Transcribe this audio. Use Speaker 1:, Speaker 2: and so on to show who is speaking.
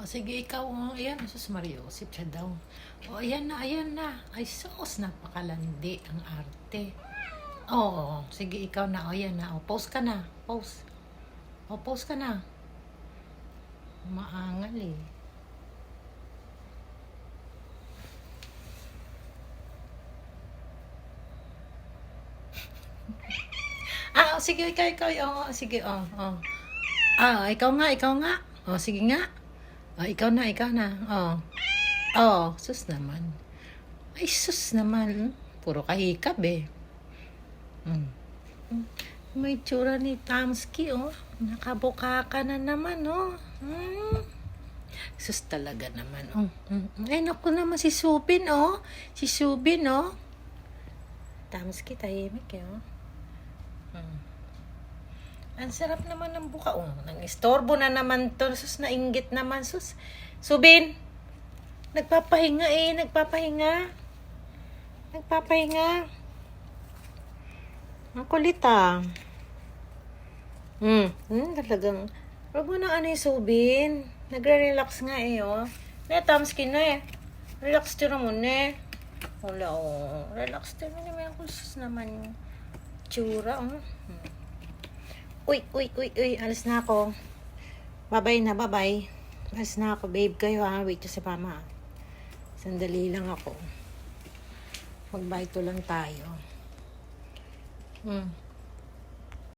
Speaker 1: Sige, ikaw. Oh, ayan, sus Mario. Sip siya daw. Oh, ayan na, ayan na. Ay, sus, napakalandi ang arte. Oo, sige, ikaw na. O, ayan na. O, post ka na. Post. O, post ka na. Maangal eh. Sige, ikaw. Oh, sige, oh. Ikaw nga, ikaw nga. Oh, sige nga. Ikaw na. Sus naman. Ay, sus naman. Puro kahikab eh. May tsura ni Tamski, oh. Nakabuka ka na naman, oh. Sus talaga naman, oh. Ay, naku naman si Subin, oh. Si Subin, oh. Tamski, tahimik, eh, oh. Ang sarap naman ng buka, oh. Nang-istorbo na naman to. Sus, nainggit naman, sus. Subin! Nagpapahinga, eh. Nagpapahinga. Ang kulit, ah. Talagang, wag mo na ano yung Subin. Nagre-relax nga, eh, oh. Tamski na, eh. Relax tira mo, eh. Wala, oh. Relax tira mo naman. Sus naman yung tsura, oh. Uy. Alis na ako. Bye-bye. Alis na ako, babe. Kayo, ha. Wait si mama. Sandali lang ako. Mag-bye to lang tayo.